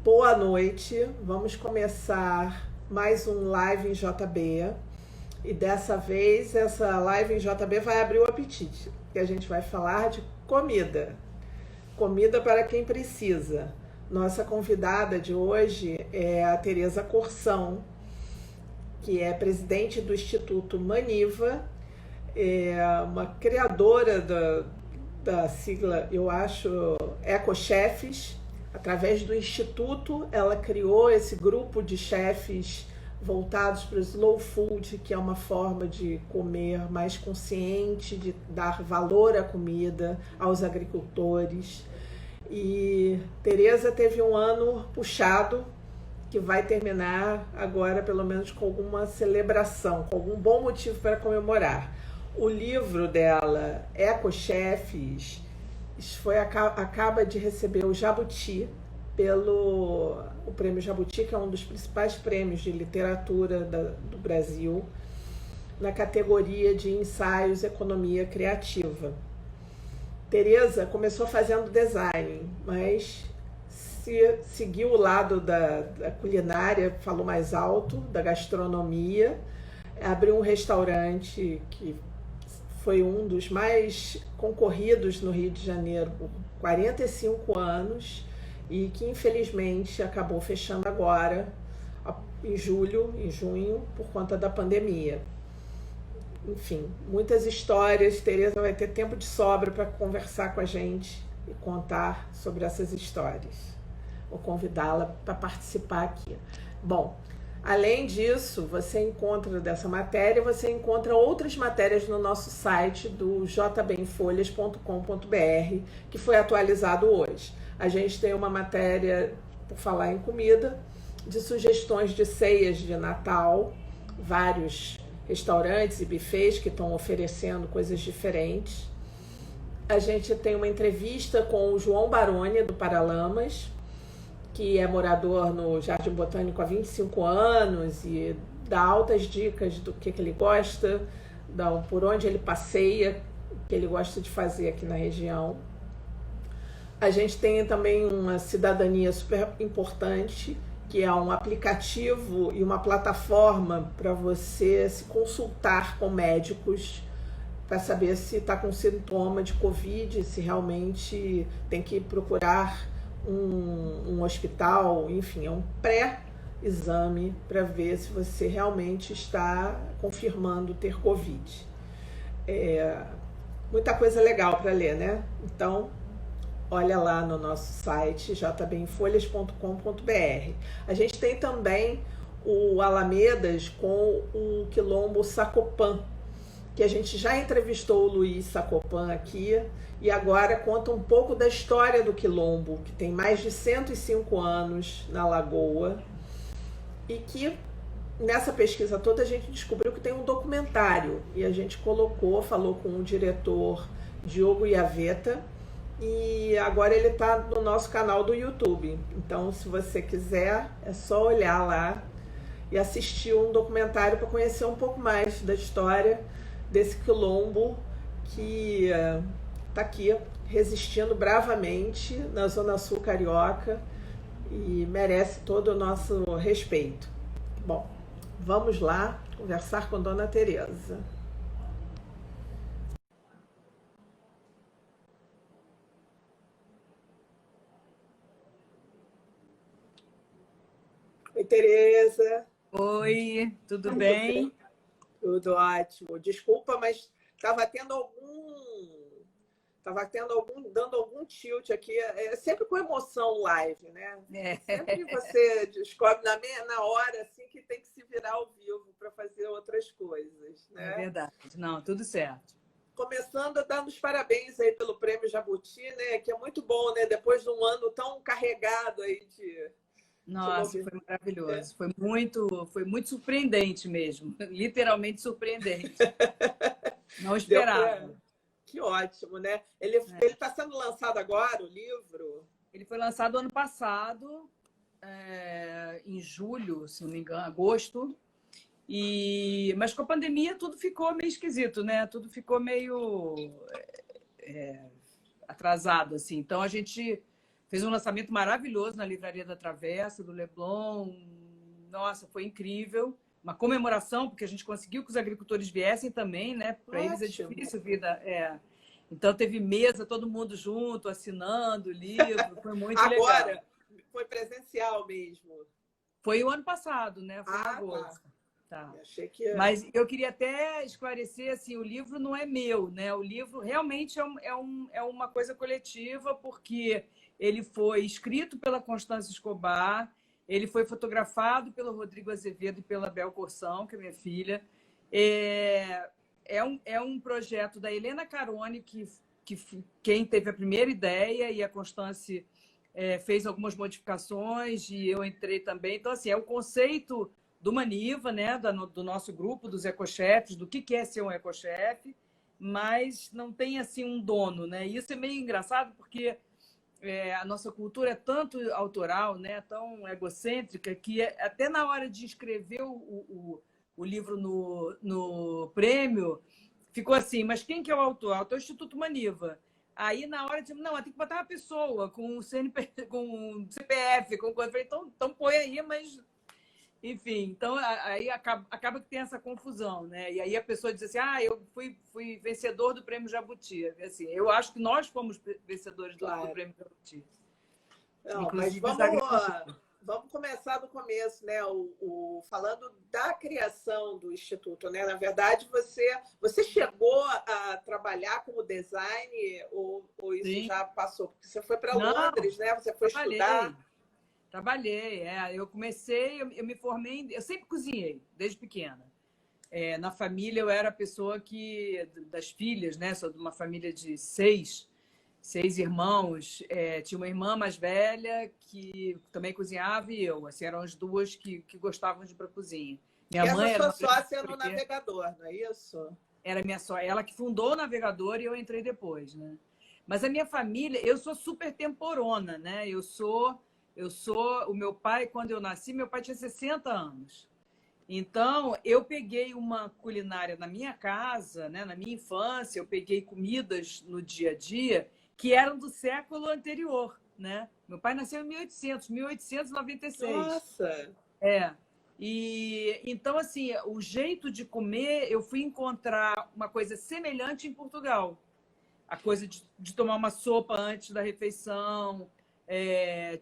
Boa noite, vamos começar mais um live em JB e dessa vez essa live em JB vai abrir o apetite, que a gente vai falar de comida, comida para quem precisa. Nossa convidada de hoje é a Tereza Corsão, que é presidente do Instituto Maniva, é uma criadora da sigla, eu acho, Ecochefes. Através do Instituto, ela criou esse grupo de chefes voltados para o slow food, que é uma forma de comer mais consciente, de dar valor à comida, aos agricultores. E Tereza teve um ano puxado, que vai terminar agora, pelo menos, com alguma celebração, com algum bom motivo para comemorar. O livro dela, Ecochefes, acaba de receber o Jabuti, o Prêmio Jabuti, que é um dos principais prêmios de literatura do Brasil, na categoria de ensaios economia criativa. Tereza começou fazendo design, mas seguiu o lado da culinária, falou mais alto, da gastronomia, abriu um restaurante que foi um dos mais concorridos no Rio de Janeiro por 45 anos e que infelizmente acabou fechando agora, em junho, por conta da pandemia. Enfim, muitas histórias. Tereza vai ter tempo de sobra para conversar com a gente e contar sobre essas histórias. Vou convidá-la para participar aqui. Bom, além disso, você encontra outras matérias no nosso site do jbemfolhas.com.br, que foi atualizado hoje. A gente tem uma matéria, por falar em comida, de sugestões de ceias de Natal, vários restaurantes e buffets que estão oferecendo coisas diferentes. A gente tem uma entrevista com o João Baroni, do Paralamas, que é morador no Jardim Botânico há 25 anos e dá altas dicas do que ele gosta, por onde ele passeia, o que ele gosta de fazer aqui na região. A gente tem também uma cidadania super importante, que é um aplicativo e uma plataforma para você se consultar com médicos para saber se está com sintoma de Covid, se realmente tem que procurar um hospital, enfim, é um pré-exame para ver se você realmente está confirmando ter Covid. Muita coisa legal para ler, né? Então, olha lá no nosso site, jbemfolhas.com.br. A gente tem também o Alamedas com o Quilombo Sacopã, que a gente já entrevistou o Luiz Sacopã aqui, e agora conta um pouco da história do Quilombo, que tem mais de 105 anos na Lagoa, e que nessa pesquisa toda a gente descobriu que tem um documentário, e a gente falou com o diretor Diogo Iaveta, e agora ele está no nosso canal do YouTube. Então, se você quiser, é só olhar lá e assistir um documentário para conhecer um pouco mais da história desse quilombo que está aqui resistindo bravamente na Zona Sul Carioca e merece todo o nosso respeito. Bom, vamos lá conversar com Dona Tereza. Oi, Tereza. Oi, tudo bem? Tudo ótimo. Desculpa, mas estava dando algum tilt aqui. É sempre com emoção live, né? Sempre você descobre na hora assim que tem que se virar ao vivo para fazer outras coisas, né? É verdade. Não, tudo certo. Começando a dar os parabéns aí pelo Prêmio Jabuti, né? Que é muito bom, né? Depois de um ano tão carregado aí de Nossa, foi maravilhoso. Foi muito surpreendente mesmo. Literalmente surpreendente. Não esperava. Que ótimo, né? Ele está sendo lançado agora, o livro? Ele foi lançado ano passado, em julho, se não me engano, agosto. Mas com a pandemia tudo ficou meio esquisito, né? Tudo ficou meio atrasado, assim. Então a gente fez um lançamento maravilhoso na Livraria da Travessa, do Leblon. Nossa, foi incrível. Uma comemoração, porque a gente conseguiu que os agricultores viessem também, né? Para eles é difícil vida. Então teve mesa, todo mundo junto, assinando o livro, foi muito legal. Agora, foi presencial mesmo? Foi o ano passado, né? Foi em agosto. Tá. Achei que... Mas eu queria até esclarecer, assim, o livro não é meu, né? O livro realmente é uma coisa coletiva, porque ele foi escrito pela Constância Escobar, ele foi fotografado pelo Rodrigo Azevedo e pela Bel Corsão, que é minha filha. É um projeto da Helena Carone, quem teve a primeira ideia, e a Constância fez algumas modificações, e eu entrei também. Então, assim, é o conceito do Maniva, né, do nosso grupo, dos ecochefes, do que é ser um ecochefe, mas não tem assim um dono, né? E isso é meio engraçado, porque a nossa cultura é tanto autoral, né, tão egocêntrica, que até na hora de escrever o livro no prêmio, ficou assim, mas quem que é o autor? O autor é o Instituto Maniva. Aí, na hora de... Não, tem que botar uma pessoa com o CNP, com o CPF, com coisa. Então põe aí, mas... Enfim, então aí acaba que tem essa confusão, né? E aí a pessoa diz assim, eu fui vencedor do Prêmio Jabuti. Assim, eu acho que nós fomos vencedores do Prêmio Jabuti. Não, mas vamos começar do começo, né? Falando da criação do Instituto, né? Na verdade, você chegou a trabalhar como design ou isso Sim. já passou? Porque você foi para Londres, né? Você foi estudar. Trabalhei, eu comecei, eu me formei, eu sempre cozinhei, desde pequena. Na família eu era a pessoa das filhas, né? Sou de uma família de seis irmãos. Tinha uma irmã mais velha que também cozinhava e eu. Assim, eram as duas que gostavam de ir para a cozinha. Minha mãe era sua sócia no Navegador, não é isso? Era minha sócia, ela que fundou o Navegador e eu entrei depois, né? Mas a minha família, eu sou super temporona, né? O meu pai, quando eu nasci, meu pai tinha 60 anos. Então, eu peguei uma culinária na minha casa, né, na minha infância, eu peguei comidas no dia a dia que eram do século anterior, né? Meu pai nasceu em 1896. Nossa! E então, assim, o jeito de comer, eu fui encontrar uma coisa semelhante em Portugal. A coisa de tomar uma sopa antes da refeição.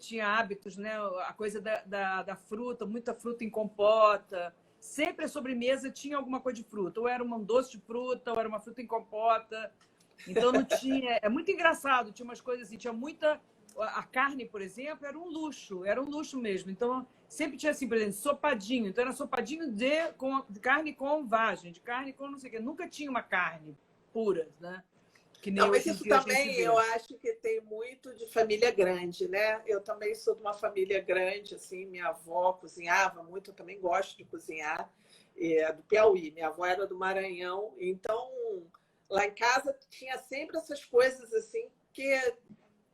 Tinha hábitos, né? A coisa da fruta, muita fruta em compota. Sempre a sobremesa tinha alguma coisa de fruta. Ou era um doce de fruta, ou era uma fruta em compota. Então não tinha... É muito engraçado. Tinha umas coisas assim, tinha muita... A carne, por exemplo, era um luxo mesmo. Então sempre tinha assim, por exemplo, sopadinho. Então era sopadinho de carne com vagem, de carne com não sei o quê. Nunca tinha uma carne pura, né? Não, mas isso também eu acho que tem muito de família grande, né? Eu também sou de uma família grande, assim, minha avó cozinhava muito, eu também gosto de cozinhar, do Piauí, minha avó era do Maranhão, então lá em casa tinha sempre essas coisas assim que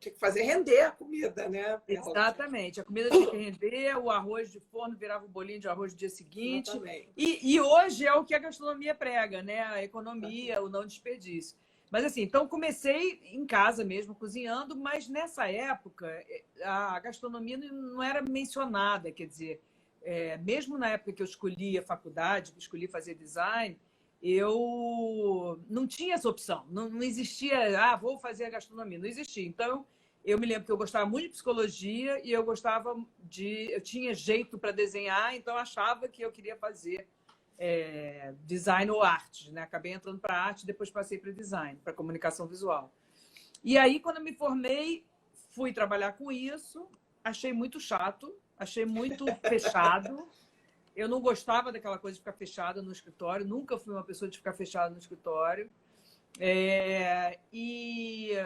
tinha que fazer render a comida, né? Exatamente, a comida tinha que render, o arroz de forno virava o bolinho de arroz no dia seguinte. Exatamente. E hoje é o que a gastronomia prega, né? A economia, o não desperdício. Mas assim, então comecei em casa mesmo, cozinhando, mas nessa época a gastronomia não era mencionada, quer dizer, mesmo na época que eu escolhi a faculdade, que escolhi fazer design, eu não tinha essa opção, não existia, vou fazer a gastronomia, não existia. Então, eu me lembro que eu gostava muito de psicologia e eu tinha jeito para desenhar, então eu achava que eu queria fazer design ou arte, né? Acabei entrando para arte, depois passei para design, para comunicação visual. E aí, quando eu me formei, fui trabalhar com isso, achei muito chato, achei muito fechado. Eu não gostava daquela coisa de ficar fechada no escritório, nunca fui uma pessoa de ficar fechada no escritório. E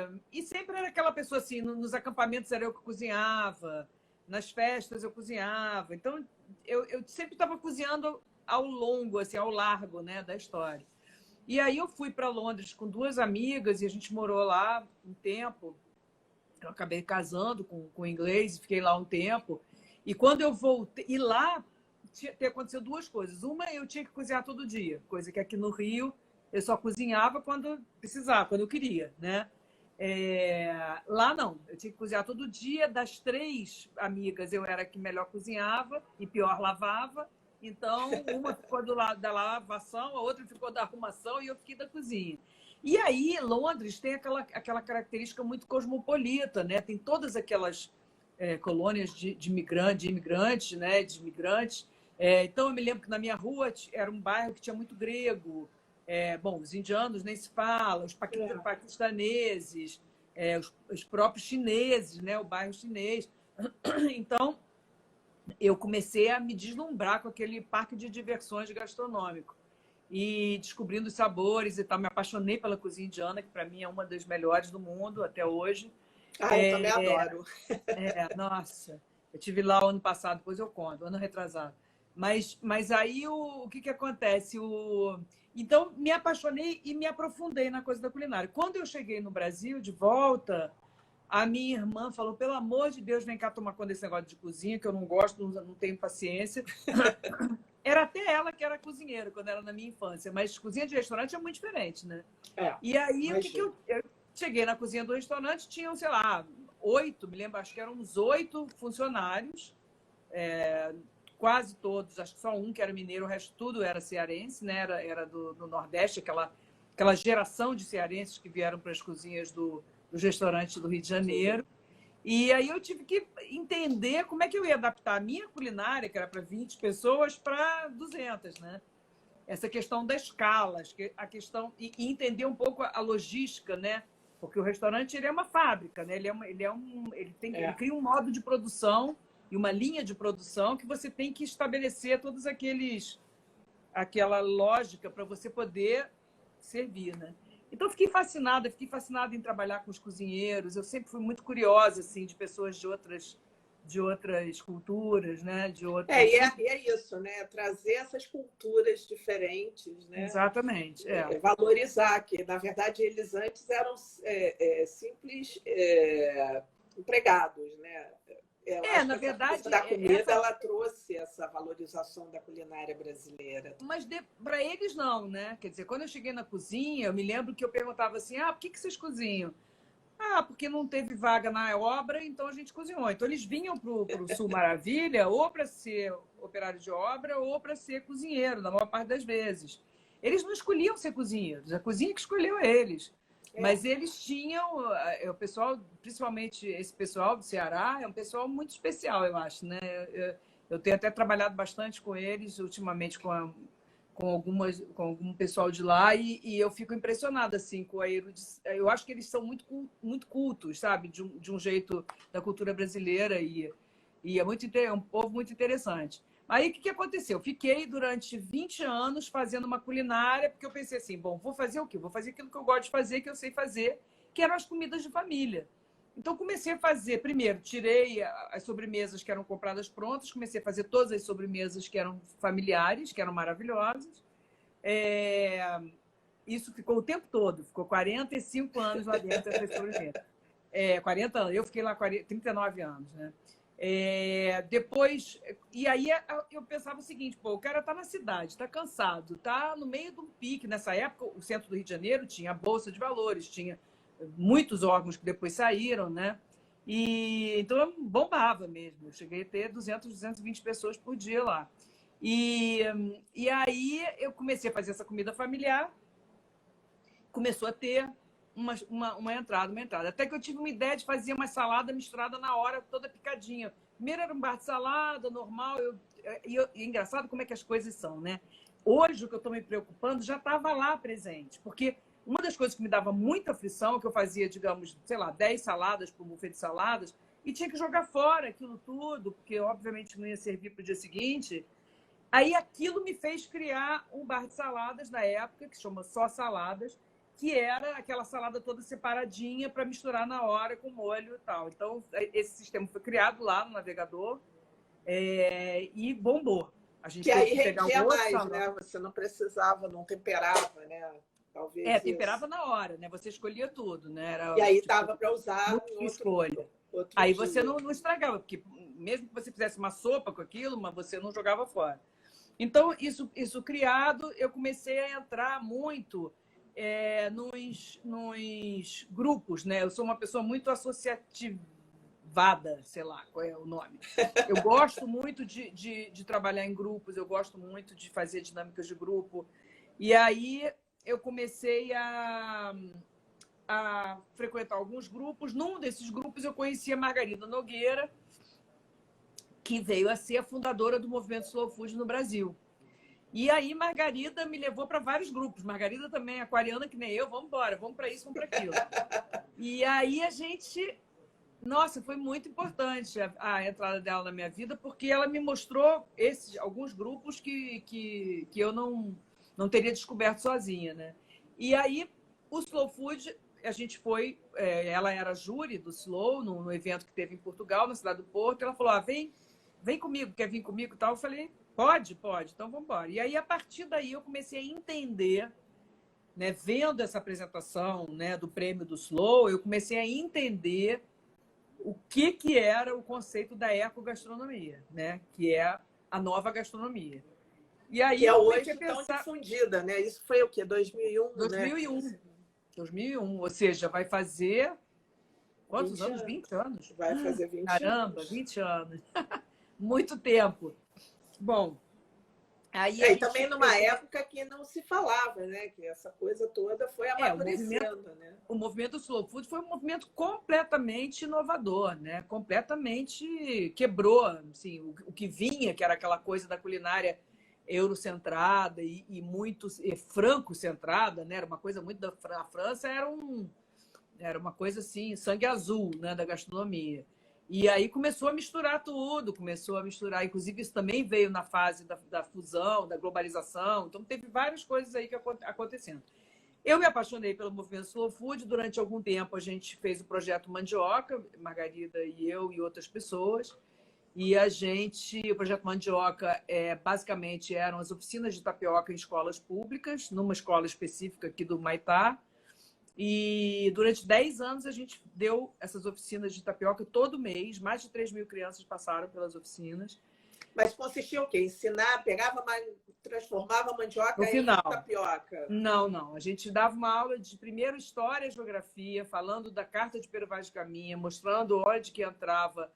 sempre era aquela pessoa assim, nos acampamentos era eu que cozinhava, nas festas eu cozinhava. Então, eu sempre estava cozinhando ao longo, assim, ao largo, né, da história. E aí eu fui para Londres com duas amigas e a gente morou lá um tempo. Eu acabei casando com um inglês e fiquei lá um tempo. E quando eu voltei... E lá aconteceu duas coisas. Uma, eu tinha que cozinhar todo dia, coisa que aqui no Rio eu só cozinhava quando precisava, quando eu queria, né? Lá não, eu tinha que cozinhar todo dia. Das 3 amigas, eu era a que melhor cozinhava e pior lavava. Então, uma ficou do lado da lavação, a outra ficou da arrumação e eu fiquei da cozinha. E aí, Londres tem aquela característica muito cosmopolita, né? Tem todas aquelas colônias de imigrantes, né? De imigrantes. Então, eu me lembro que na minha rua era um bairro que tinha muito grego. Bom, os indianos nem se fala, os paquistaneses, os próprios chineses, né? O bairro chinês. Então, eu comecei a me deslumbrar com aquele parque de diversões gastronômico e descobrindo os sabores e tal. Me apaixonei pela cozinha indiana, que para mim é uma das melhores do mundo até hoje. Eu também adoro. Nossa, eu tive lá o ano passado, depois eu conto, ano retrasado. Mas aí o que acontece? Então, me apaixonei e me aprofundei na coisa da culinária. Quando eu cheguei no Brasil, de volta, a minha irmã falou, pelo amor de Deus, vem cá tomar conta desse negócio de cozinha, que eu não gosto, não tenho paciência. Era até ela que era cozinheira, quando era na minha infância, mas cozinha de restaurante é muito diferente, né? E aí, eu cheguei na cozinha do restaurante, tinham, sei lá, 8, me lembro, acho que eram uns 8 funcionários, quase todos, acho que só um que era mineiro, o resto tudo era cearense, né? Era do Nordeste, aquela geração de cearenses que vieram para as cozinhas dos restaurantes do Rio de Janeiro. E aí eu tive que entender como é que eu ia adaptar a minha culinária, que era para 20 pessoas, para 200, né? Essa questão das escalas, e entender um pouco a logística, né? Porque o restaurante ele é uma fábrica, né? Ele cria um modo de produção e uma linha de produção que você tem que estabelecer todos aquela lógica para você poder servir, né? Então, fiquei fascinada em trabalhar com os cozinheiros. Eu sempre fui muito curiosa, assim, de pessoas de outras culturas, né? E é isso, né? Trazer essas culturas diferentes, né? Exatamente. Valorizar, que, na verdade, eles antes eram simples empregados, né? Na verdade, da comida ela trouxe essa valorização da culinária brasileira. Mas para eles não, né? Quer dizer, quando eu cheguei na cozinha, eu me lembro que eu perguntava assim, por que vocês cozinham? Porque não teve vaga na obra, então a gente cozinhou. Então eles vinham para o Sul Maravilha ou para ser operário de obra ou para ser cozinheiro, na maior parte das vezes. Eles não escolhiam ser cozinheiros, a cozinha que escolheu eles. Mas eles tinham, o pessoal, principalmente esse pessoal do Ceará, é um pessoal muito especial, eu acho, né? Eu tenho até trabalhado bastante com eles, ultimamente com algum pessoal de lá, e eu fico impressionada, assim, com a erudição. Eu acho que eles são muito cultos, sabe? De um jeito da cultura brasileira, e é um povo muito interessante. Aí, o que aconteceu? Fiquei durante 20 anos fazendo uma culinária, porque eu pensei assim, bom, vou fazer o quê? Vou fazer aquilo que eu gosto de fazer, que eu sei fazer, que eram as comidas de família. Então, comecei a fazer, primeiro, tirei as sobremesas que eram compradas prontas, comecei a fazer todas as sobremesas que eram familiares, que eram maravilhosas. Isso ficou o tempo todo, ficou 45 anos lá dentro dessa sobremesa. 40 anos, eu fiquei lá 39 anos, né? Depois, e aí eu pensava o seguinte, o cara está na cidade, está cansado, está no meio de um pique. Nessa época, o centro do Rio de Janeiro tinha a Bolsa de Valores, tinha muitos órgãos que depois saíram, né? Então eu bombava mesmo, eu cheguei a ter 220 pessoas por dia lá. E aí eu comecei a fazer essa comida familiar, começou a ter uma entrada. Até que eu tive uma ideia de fazer uma salada misturada na hora, toda picadinha. Primeiro era um bar de salada, normal. E é engraçado como é que as coisas são, né? Hoje, o que eu estou me preocupando já estava lá presente. Porque uma das coisas que me dava muita aflição, que eu fazia, digamos, sei lá, 10 saladas para um buffet de saladas, e tinha que jogar fora aquilo tudo, porque obviamente não ia servir para o dia seguinte. Aí aquilo me fez criar um bar de saladas na época, que se chama Só Saladas, que era aquela salada toda separadinha para misturar na hora com molho e tal. Então, esse sistema foi criado lá no navegador e bombou. A gente que teve aí que pegar rendia outro mais, salão. né? Você não precisava, não temperava, né? Talvez temperava na hora, né? Você escolhia tudo, né? E aí dava para usar escolha. Aí você não estragava, porque mesmo que você fizesse uma sopa com aquilo, mas você não jogava fora. Então, isso criado, eu comecei a entrar muito nos grupos, né? Eu sou uma pessoa muito associativada, sei lá qual é o nome. Eu gosto muito de trabalhar em grupos, eu gosto muito de fazer dinâmicas de grupo. E aí eu comecei a frequentar alguns grupos. Num desses grupos eu conheci a Margarida Nogueira, que veio a ser a fundadora do movimento Slow Food no Brasil. E aí Margarida me levou para vários grupos. Margarida também é aquariana, que nem eu. Vamos embora, vamos para isso, vamos para aquilo. E aí a gente... Nossa, foi muito importante a entrada dela na minha vida, porque ela me mostrou alguns grupos que eu não teria descoberto sozinha, né? E aí, o Slow Food, a gente foi... ela era júri do Slow, no evento que teve em Portugal, na cidade do Porto. Ela falou, vem comigo, quer vir comigo e tal? Eu falei, pode, então vamos embora. E aí, a partir daí, eu comecei a entender, né, vendo essa apresentação, né, do prêmio do Slow, eu comecei a entender o que era o conceito da ecogastronomia, né, que é a nova gastronomia. E aí que é hoje tão difundida, né? Isso foi o quê? 2001, 2001, né? 2001, ou seja, vai fazer quantos anos? 20 anos. Vai fazer 20 Caramba, anos. 20 anos. Muito tempo. Bom, aí e também numa época que não se falava, né? Que essa coisa toda foi amadurecendo, né? O movimento Slow Food foi um movimento completamente inovador, né? Completamente quebrou, assim, o que vinha, que era aquela coisa da culinária eurocentrada e muito franco-centrada, né? Era uma coisa muito a França era uma coisa assim, sangue azul, né, da gastronomia. E aí começou a misturar tudo, inclusive isso também veio na fase da fusão, da globalização, então teve várias coisas aí que acontecendo. Eu me apaixonei pelo movimento Slow Food, durante algum tempo a gente fez o projeto Mandioca, Margarida e eu e outras pessoas, e o projeto Mandioca, basicamente eram as oficinas de tapioca em escolas públicas, numa escola específica aqui do Maitá. E durante 10 anos a gente deu essas oficinas de tapioca todo mês. Mais de 3.000 crianças passaram pelas oficinas. Mas consistia o quê? Ensinar, transformava a mandioca em tapioca? Não. A gente dava uma aula de, primeiro, história e geografia, falando da Carta de Pero Vaz de Caminha, mostrando onde que entrava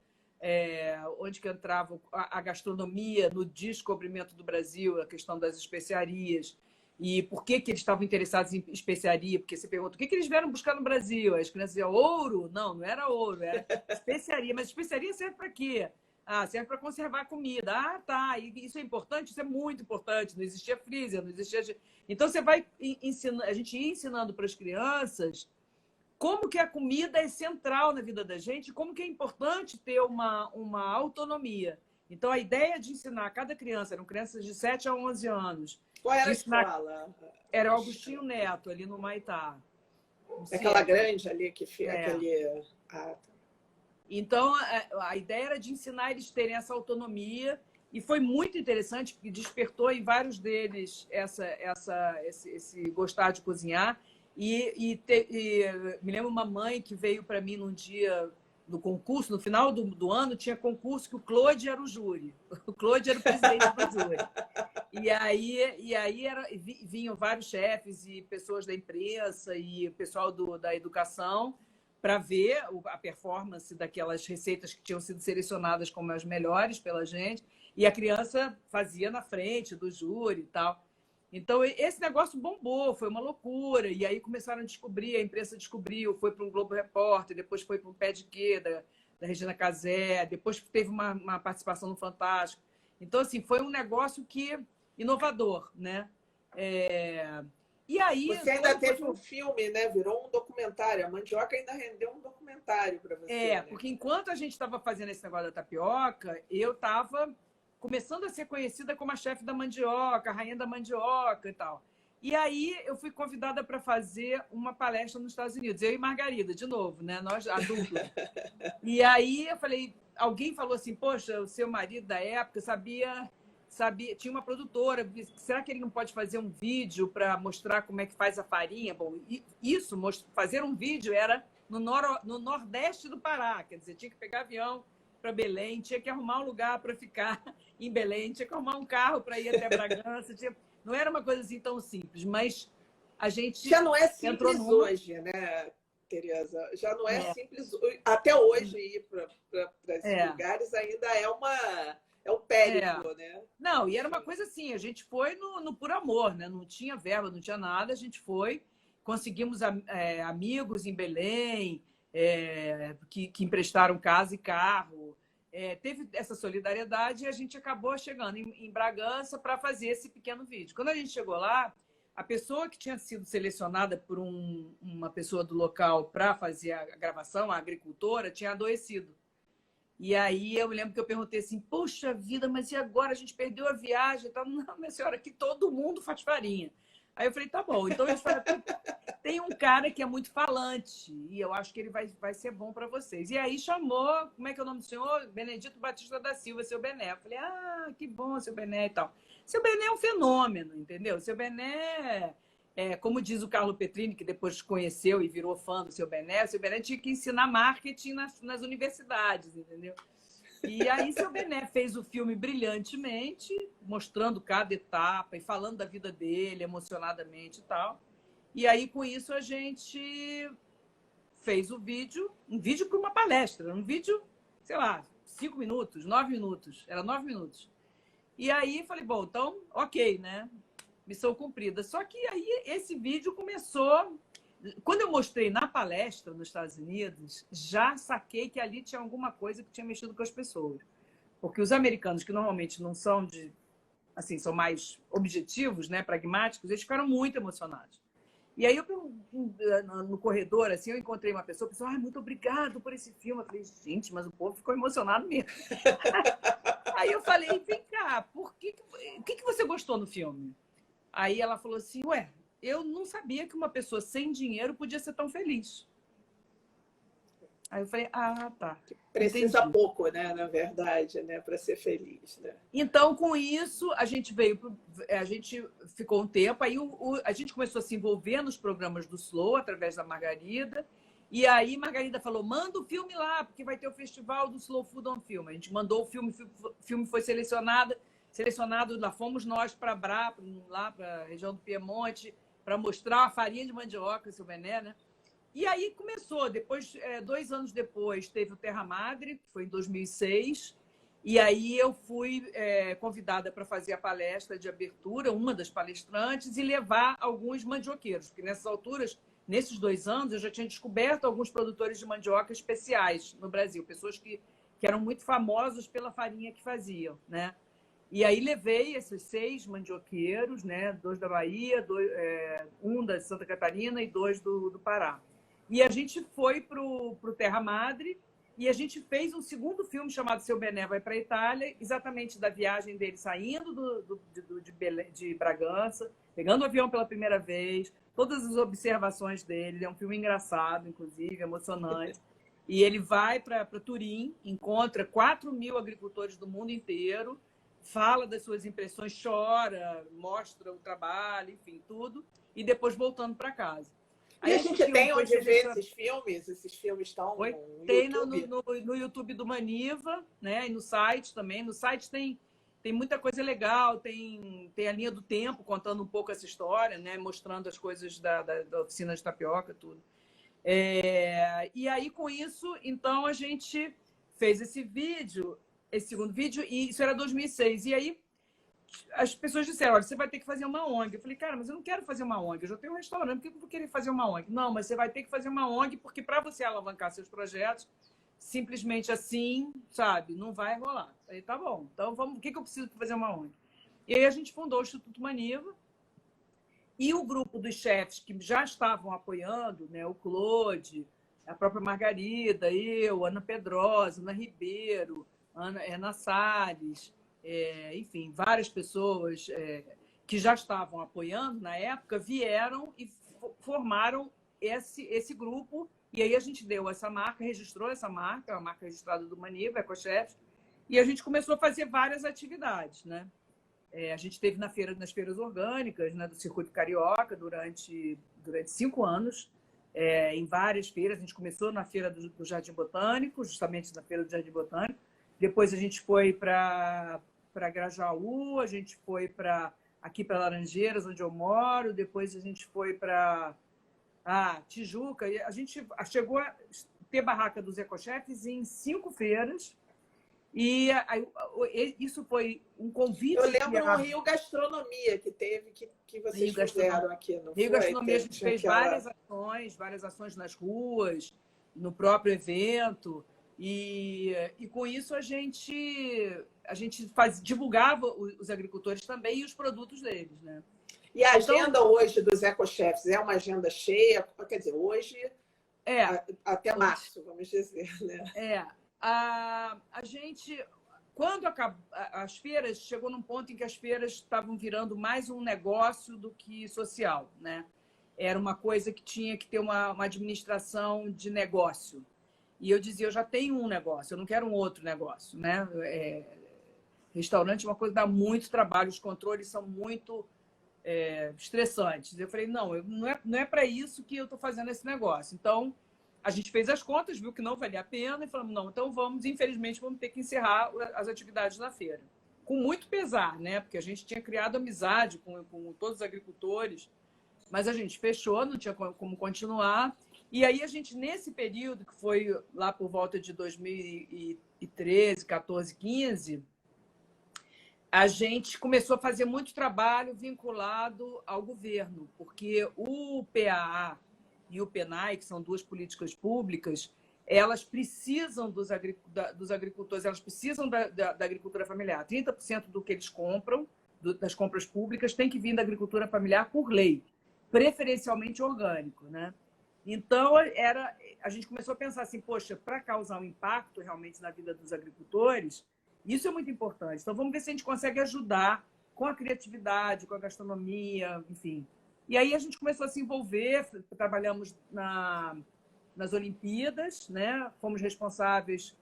a gastronomia no descobrimento do Brasil, a questão das especiarias. E por que eles estavam interessados em especiaria? Porque você pergunta, o que eles vieram buscar no Brasil? As crianças diziam, ouro? Não era ouro, era especiaria. Mas especiaria serve para quê? Serve para conservar a comida. Tá. E isso é importante? Isso é muito importante. Não existia freezer, não existia... Então, você vai ensinando, a gente ia ensinando para as crianças como que a comida é central na vida da gente, como que é importante ter uma autonomia. Então, a ideia de ensinar cada criança, eram crianças de 7 a 11 anos. Qual era a escola? Era o Agostinho Neto, ali no Maitá. Aquela grande ali que fica aquele... Então, a ideia era de ensinar eles a terem essa autonomia, e foi muito interessante, porque despertou em vários deles esse gostar de cozinhar. E me lembro uma mãe que veio para mim num dia do concurso, no final do ano, tinha concurso que o Claude era o júri. O Claude era o presidente do júri. E aí vinham vários chefes e pessoas da imprensa e pessoal da educação para ver a performance daquelas receitas que tinham sido selecionadas como as melhores pela gente. E a criança fazia na frente do júri e tal. Então, esse negócio bombou, foi uma loucura. E aí começaram a descobrir, a imprensa descobriu, foi para o Globo Repórter, depois foi para o Pé de Quê, da Regina Casé, depois teve uma participação no Fantástico. Então, assim, foi um negócio inovador, né? E aí... Você ainda teve um filme, né? Virou um documentário. A mandioca ainda rendeu um documentário para você. Né? Porque enquanto a gente estava fazendo esse negócio da tapioca, eu estava começando a ser conhecida como a chefe da mandioca, a rainha da mandioca e tal. E aí eu fui convidada para fazer uma palestra nos Estados Unidos, eu e Margarida, de novo, né? Nós, a dupla. E aí eu falei, alguém falou assim, poxa, o seu marido da época sabia, tinha uma produtora, será que ele não pode fazer um vídeo para mostrar como é que faz a farinha? Bom, fazer um vídeo era no nordeste do Pará, quer dizer, tinha que pegar avião para Belém, tinha que arrumar um lugar para ficar em Belém, tinha que arrumar um carro para ir até Bragança, não era uma coisa assim tão simples, mas a gente Já não é entrou simples numa... hoje, né, Tereza? Já não é simples. Até hoje ir para esses É, lugares ainda é um é. périplo, né? Não, e era uma Enfim. coisa assim, a gente foi no por amor, né? Não tinha verba, não tinha nada, a gente foi, conseguimos amigos em Belém, que emprestaram casa e carro. Teve essa solidariedade e a gente acabou chegando em Bragança para fazer esse pequeno vídeo. Quando a gente chegou lá, a pessoa que tinha sido selecionada por uma pessoa do local para fazer a gravação, a agricultora, tinha adoecido. E aí eu me lembro que eu perguntei assim, poxa vida, mas e agora? A gente perdeu a viagem e tal. Não, minha senhora, aqui todo mundo faz farinha. Aí eu falei, tá bom. Então eles falaram, tem um cara que é muito falante e eu acho que ele vai ser bom para vocês. E aí chamou, como é que é o nome do senhor? Benedito Batista da Silva, seu Bené. Eu falei, que bom, seu Bené e tal. Seu Bené é um fenômeno, entendeu? Seu Bené, como diz o Carlo Petrini, que depois conheceu e virou fã do seu Bené tinha que ensinar marketing nas universidades, entendeu? E aí, seu Bené fez o filme brilhantemente, mostrando cada etapa e falando da vida dele emocionadamente e tal. E aí, com isso, a gente fez um vídeo para uma palestra, um vídeo, sei lá, 5 minutos, 9 minutos, era 9 minutos. E aí, falei, bom, então, ok, né? Missão cumprida. Só que aí, esse vídeo começou... Quando eu mostrei na palestra nos Estados Unidos, já saquei que ali tinha alguma coisa que tinha mexido com as pessoas. Porque os americanos, que normalmente não são assim, são mais objetivos, né, pragmáticos, eles ficaram muito emocionados. E aí, no corredor, assim, eu encontrei uma pessoa, muito obrigado por esse filme. Eu falei, gente, mas o povo ficou emocionado mesmo. Aí eu falei, vem cá, o que você gostou no filme? Aí ela falou assim, eu não sabia que uma pessoa sem dinheiro podia ser tão feliz. Aí eu falei, tá. Precisa Entendi. pouco, né, na verdade, né, para ser feliz, né? Então, com isso, a gente ficou um tempo, aí a gente começou a se envolver nos programas do Slow, através da Margarida, e aí Margarida falou, manda o filme lá, porque vai ter o festival do Slow Food on Film. A gente mandou o filme foi selecionado, lá fomos nós para lá para a região do Piemonte, para mostrar a farinha de mandioca, seu Bené, né? E aí começou, depois, 2 anos depois, teve o Terra Madre, que foi em 2006, e aí eu fui convidada para fazer a palestra de abertura, uma das palestrantes, e levar alguns mandioqueiros, porque nessas alturas, nesses 2 anos, eu já tinha descoberto alguns produtores de mandioca especiais no Brasil, pessoas que eram muito famosos pela farinha que faziam, né? E aí levei esses 6 mandioqueiros, né? 2 da Bahia, 1 da Santa Catarina e 2 do Pará. E a gente foi para o Terra Madre e a gente fez um segundo filme chamado Seu Bené Vai para a Itália, exatamente da viagem dele saindo de Bragança, pegando o avião pela primeira vez, todas as observações dele. É um filme engraçado, inclusive, emocionante. E ele vai para Turim, encontra 4.000 agricultores do mundo inteiro, fala das suas impressões, chora, mostra o trabalho, enfim, tudo, e depois voltando para casa. E a gente tem onde ver esses filmes? Esses filmes estão no YouTube? No YouTube do Maniva, né? E no site também. No site tem muita coisa legal, tem a linha do tempo contando um pouco essa história, né? Mostrando as coisas da oficina de tapioca, tudo. E aí, com isso, então, a gente fez esse segundo vídeo, e isso era 2006. E aí, as pessoas disseram, olha, você vai ter que fazer uma ONG. Eu falei, cara, mas eu não quero fazer uma ONG, eu já tenho um restaurante, por que eu vou querer fazer uma ONG? Não, mas você vai ter que fazer uma ONG, porque para você alavancar seus projetos, simplesmente assim, sabe, não vai rolar. Eu falei, tá bom, então vamos, o que eu preciso para fazer uma ONG? E aí a gente fundou o Instituto Maniva, e o grupo dos chefes que já estavam apoiando, né, o Claude, a própria Margarida, eu, Ana Pedrosa, Ana Ribeiro, Ana Salles, enfim, várias pessoas que já estavam apoiando na época vieram e formaram esse grupo. E aí a gente deu essa marca, registrou essa marca, a marca registrada do Maniva, EcoChefs, e a gente começou a fazer várias atividades, né? A gente esteve nas feiras orgânicas, né, do Circuito Carioca durante 5 anos, em várias feiras. A gente começou na feira do Jardim Botânico, justamente na feira do Jardim Botânico. Depois a gente foi para Grajaú, a gente foi para aqui para Laranjeiras, onde eu moro, depois a gente foi para Tijuca, e a gente chegou a ter barraca dos ecochefes em 5 feiras, e isso foi um convite. Eu lembro no Rio Gastronomia que teve, que vocês fizeram aqui, não Rio foi? Gastronomia, a gente fez várias ações nas ruas, no próprio evento, e com isso a gente divulgava os agricultores também e os produtos deles, né? E a agenda hoje dos ecochefs é uma agenda cheia? Quer dizer, hoje até março, vamos dizer, né? A gente, quando as feiras, chegou num ponto em que as feiras estavam virando mais um negócio do que social, né? Era uma coisa que tinha que ter uma administração de negócio. E eu dizia, eu já tenho um negócio, eu não quero um outro negócio, né? Restaurante é uma coisa que dá muito trabalho, os controles são muito estressantes. Eu falei, não é para isso que eu estou fazendo esse negócio. Então, a gente fez as contas, viu que não valia a pena e falamos, não, então infelizmente, vamos ter que encerrar as atividades na feira. Com muito pesar, né? Porque a gente tinha criado amizade com todos os agricultores, mas a gente fechou, não tinha como continuar. E aí a gente, nesse período, que foi lá por volta de 2013, 14, 15, a gente começou a fazer muito trabalho vinculado ao governo, porque o PAA e o PENAI, que são 2 políticas públicas, elas precisam dos agricultores, elas precisam da agricultura familiar. 30% do que eles compram, das compras públicas, tem que vir da agricultura familiar por lei, preferencialmente orgânico, né? Então, a gente começou a pensar assim, poxa, para causar um impacto realmente na vida dos agricultores, isso é muito importante. Então, vamos ver se a gente consegue ajudar com a criatividade, com a gastronomia, enfim. E aí a gente começou a se envolver, trabalhamos nas Olimpíadas, né? Fomos responsáveis,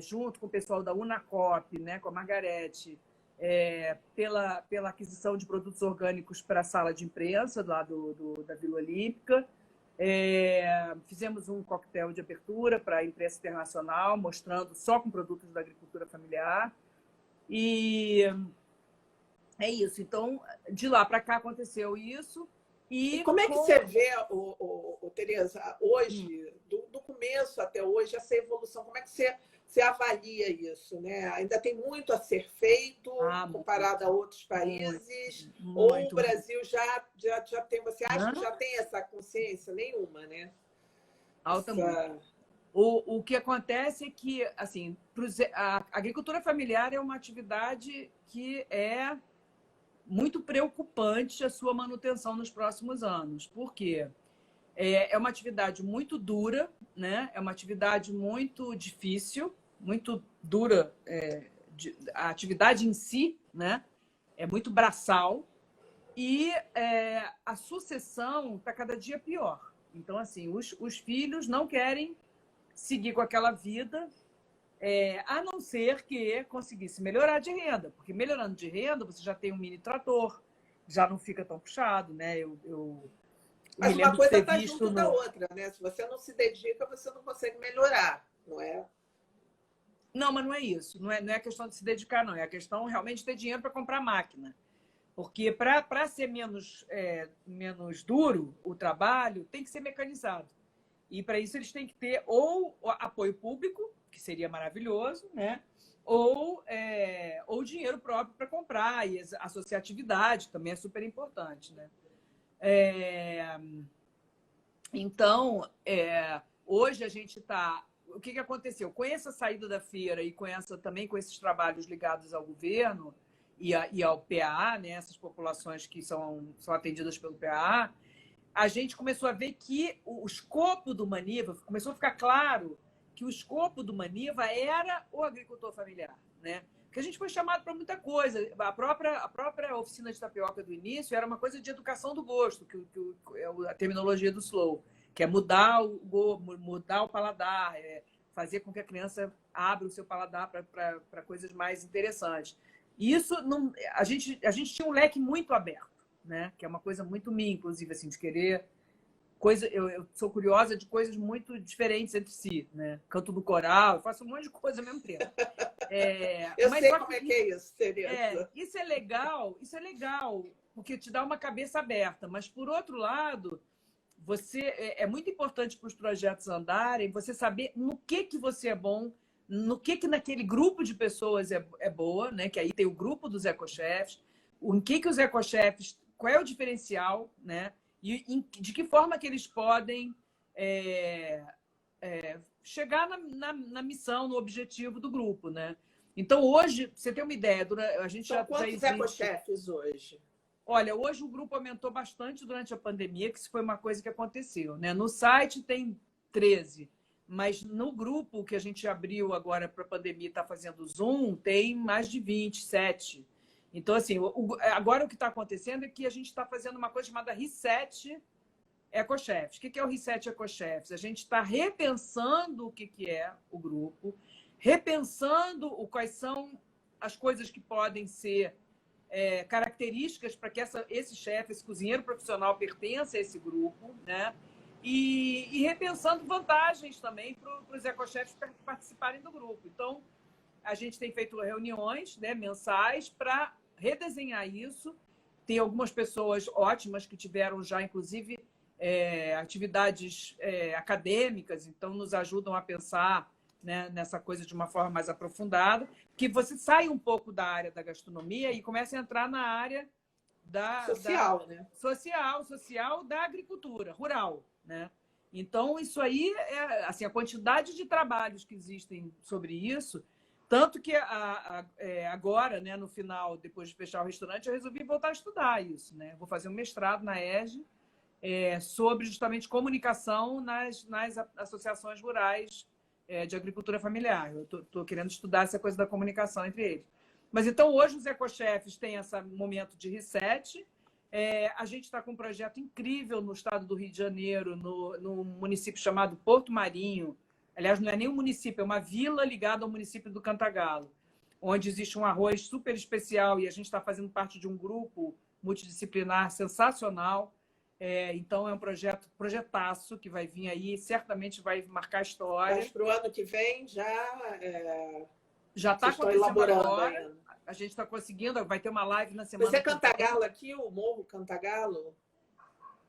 junto com o pessoal da Unacop, né? Com a Margarete, pela aquisição de produtos orgânicos para a sala de imprensa lá da Vila Olímpica. Fizemos um coquetel de abertura para a imprensa internacional, mostrando só com produtos da agricultura familiar. E é isso. Então, de lá para cá aconteceu isso. E como é que você vê, Tereza, hoje, do começo até hoje, essa evolução? Como é que você avalia isso, né? Ainda tem muito a ser feito comparado a outros países? Ou o Brasil já tem, você acha que já tem essa consciência? Nenhuma, né? Alta muito. O que acontece é que, assim, a agricultura familiar é uma atividade que é muito preocupante a sua manutenção nos próximos anos. Por quê? É uma atividade muito dura, né? É uma atividade muito difícil, muito dura. A atividade em si, né? É muito braçal e a sucessão está cada dia pior. Então, assim, os filhos não querem seguir com aquela vida, a não ser que conseguisse melhorar de renda, porque melhorando de renda você já tem um mini trator, já não fica tão puxado, né? Mas uma coisa está junto da outra, né? Se você não se dedica, você não consegue melhorar, não é? Não, mas não é isso. Não é a questão de se dedicar, não. É a questão realmente de ter dinheiro para comprar máquina. Porque para ser menos duro o trabalho, tem que ser mecanizado. E para isso eles têm que ter ou apoio público, que seria maravilhoso, né? Ou dinheiro próprio para comprar. E a associatividade também é super importante, né? Então, hoje a gente está... O que aconteceu? Com essa saída da feira e também com esses trabalhos ligados ao governo e ao PAA, né? Essas populações que são atendidas pelo PAA, a gente começou a ver que o escopo do Maniva, começou a ficar claro que o escopo do Maniva era o agricultor familiar, né? Porque a gente foi chamado para muita coisa. A própria oficina de tapioca do início era uma coisa de educação do gosto, que é a terminologia do Slow, que é mudar o paladar, fazer com que a criança abra o seu paladar para coisas mais interessantes. Isso a gente tinha um leque muito aberto, né? Que é uma coisa muito minha, inclusive, assim, de querer eu sou curiosa de coisas muito diferentes entre si, né? Canto no coral, eu faço um monte de coisa ao mesmo tempo. Eu Mas sei só como que é que é isso, Tereza. isso é legal, porque te dá uma cabeça aberta. Mas, por outro lado, é muito importante para os projetos andarem, você saber no que você é bom, no que naquele grupo de pessoas é boa, né? Que aí tem o grupo dos ecochefes, em que os ecochefes, qual é o diferencial, né? E de que forma que eles podem chegar na missão, no objetivo do grupo, né? Então, hoje, pra você ter uma ideia, a gente São já quantos existe. ecochefes hoje? Olha, hoje o grupo aumentou bastante durante a pandemia, que isso foi uma coisa que aconteceu, né? No site tem 13, mas no grupo que a gente abriu agora para a pandemia e está fazendo Zoom, tem mais de 27. Então, assim, agora o que está acontecendo é que a gente está fazendo uma coisa chamada Reset Ecochefs. O que é o Reset Ecochefs? A gente está repensando o que é o grupo, repensando quais são as coisas que podem ser características para que esse chefe, esse cozinheiro profissional pertença a esse grupo, né? E repensando vantagens também para os ecochefes participarem do grupo. Então, a gente tem feito reuniões, né, mensais para redesenhar isso. Tem algumas pessoas ótimas que tiveram já, inclusive, atividades acadêmicas, então nos ajudam a pensar, né, nessa coisa de uma forma mais aprofundada, que você sai um pouco da área da gastronomia e começa a entrar na área Social, né? social da agricultura, rural, né? Então, isso aí assim, a quantidade de trabalhos que existem sobre isso, tanto que agora, né, no final, depois de fechar o restaurante, eu resolvi voltar a estudar isso, né? Vou fazer um mestrado na ERJ sobre justamente comunicação nas associações rurais de agricultura familiar. Eu estou querendo estudar essa coisa da comunicação entre eles. Mas então, hoje, os ecochefes têm esse momento de reset. A gente está com um projeto incrível no estado do Rio de Janeiro, no município chamado Porto Marinho. Aliás, não é nem um município, é uma vila ligada ao município do Cantagalo, onde existe um arroz super especial e a gente está fazendo parte de um grupo multidisciplinar sensacional. Então, é um projetaço que vai vir aí, certamente vai marcar a história. Mas para o ano que vem já está acontecendo agora. Ainda. A gente está conseguindo, vai ter uma live na semana. Você é Cantagalo aqui, o Morro Cantagalo?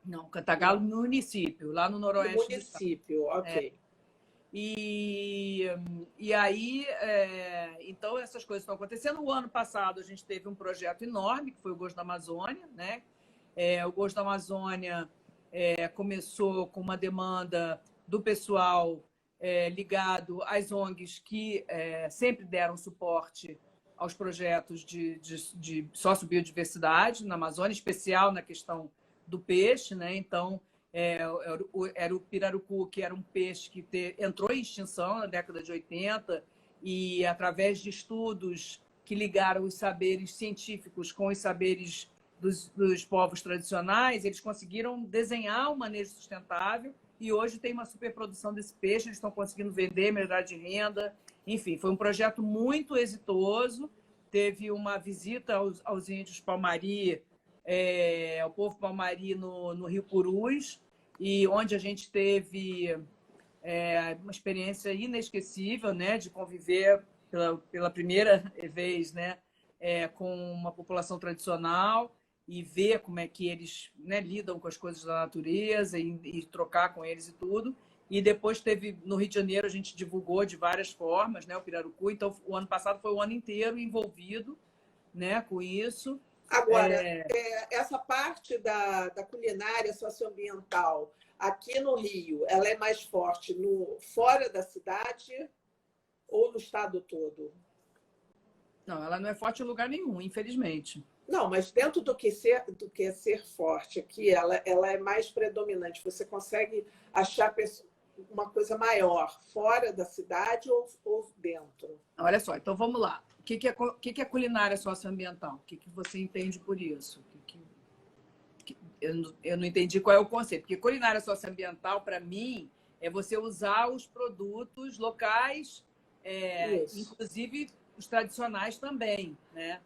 Não, Cantagalo no município, lá no noroeste. No município, ok. E aí, então, essas coisas estão acontecendo. O ano passado, a gente teve um projeto enorme, que foi o Gosto da Amazônia, né? O Gosto da Amazônia começou com uma demanda do pessoal ligado às ONGs que sempre deram suporte aos projetos de sociobiodiversidade na Amazônia, em especial na questão do peixe, né? Então, era o pirarucu, que era um peixe que entrou em extinção na década de 80 e, através de estudos que ligaram os saberes científicos com os saberes dos povos tradicionais, eles conseguiram desenhar um manejo sustentável e hoje tem uma superprodução desse peixe, eles estão conseguindo vender, melhorar de renda. Enfim, foi um projeto muito exitoso. Teve uma visita aos índios Palmari, ao povo Palmari no Rio Purus, e onde a gente teve uma experiência inesquecível, né, de conviver pela primeira vez, né, com uma população tradicional e ver como é que eles, né, lidam com as coisas da natureza e trocar com eles e tudo. E depois teve, no Rio de Janeiro, a gente divulgou de várias formas, né, o pirarucu. Então, o ano passado foi o ano inteiro envolvido, né, com isso. Agora, essa parte da culinária socioambiental aqui no Rio, ela é mais forte fora da cidade ou no estado todo? Não, ela não é forte em lugar nenhum, infelizmente. Não, mas dentro do que é ser forte aqui, ela é mais predominante. Você consegue achar uma coisa maior fora da cidade ou dentro? Olha só, então vamos lá. O que é culinária socioambiental? O que você entende por isso? Eu não entendi qual é o conceito. Porque culinária socioambiental, para mim, é você usar os produtos locais, inclusive os tradicionais também, né?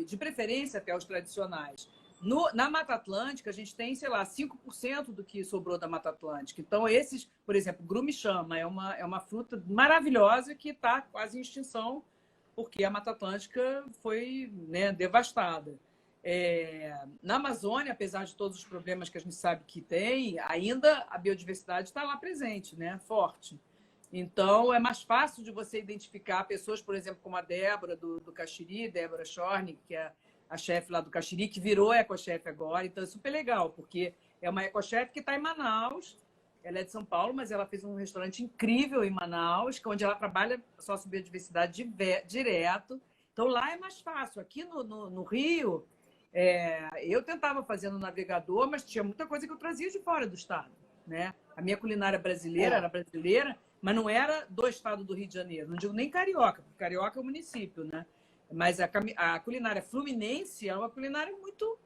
De preferência até os tradicionais. Na Mata Atlântica, a gente tem, sei lá, 5% do que sobrou da Mata Atlântica. Então, esses, por exemplo, grume-chama é uma fruta maravilhosa que está quase em extinção, porque a Mata Atlântica foi, né, devastada. Na Amazônia, apesar de todos os problemas que a gente sabe que tem, ainda a biodiversidade está lá presente, né, forte. Então, é mais fácil de você identificar pessoas, por exemplo, como a Débora, do Caxiri, Débora Schorning, que é a chefe lá do Caxiri, que virou ecochefe agora. Então, é super legal, porque é uma ecochefe que está em Manaus. Ela é de São Paulo, mas ela fez um restaurante incrível em Manaus, onde ela trabalha sociobiodiversidade direto. Então, lá é mais fácil. Aqui no Rio, eu tentava fazer no navegador, mas tinha muita coisa que eu trazia de fora do estado, né? A minha culinária brasileira era brasileira, mas não era do estado do Rio de Janeiro. Não digo nem carioca, porque carioca é o município, né? Mas a culinária fluminense é uma culinária muito...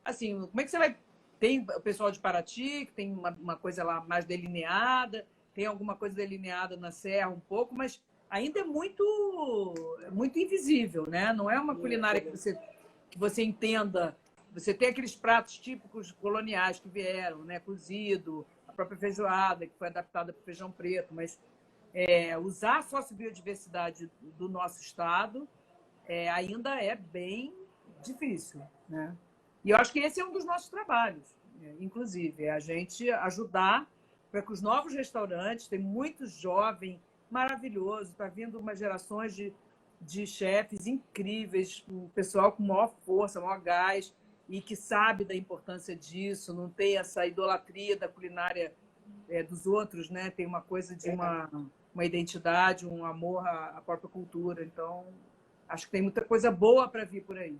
Assim, como é que você vai... Tem o pessoal de Paraty, que tem uma coisa lá mais delineada, tem alguma coisa delineada na Serra um pouco, mas ainda é muito invisível, né? Não é uma culinária que você entenda. Você tem aqueles pratos típicos coloniais que vieram, né? Cozido, a própria feijoada, que foi adaptada para o feijão preto, mas usar a sociobiodiversidade do nosso estado ainda é bem difícil, né? E eu acho que esse é um dos nossos trabalhos, inclusive, é a gente ajudar para que os novos restaurantes, tem muito jovem, maravilhoso, está vindo umas gerações de chefes incríveis, um pessoal com maior força, maior gás, e que sabe da importância disso, não tem essa idolatria da culinária dos outros, né? Tem uma coisa de uma identidade, um amor à própria cultura. Então, acho que tem muita coisa boa para vir por aí.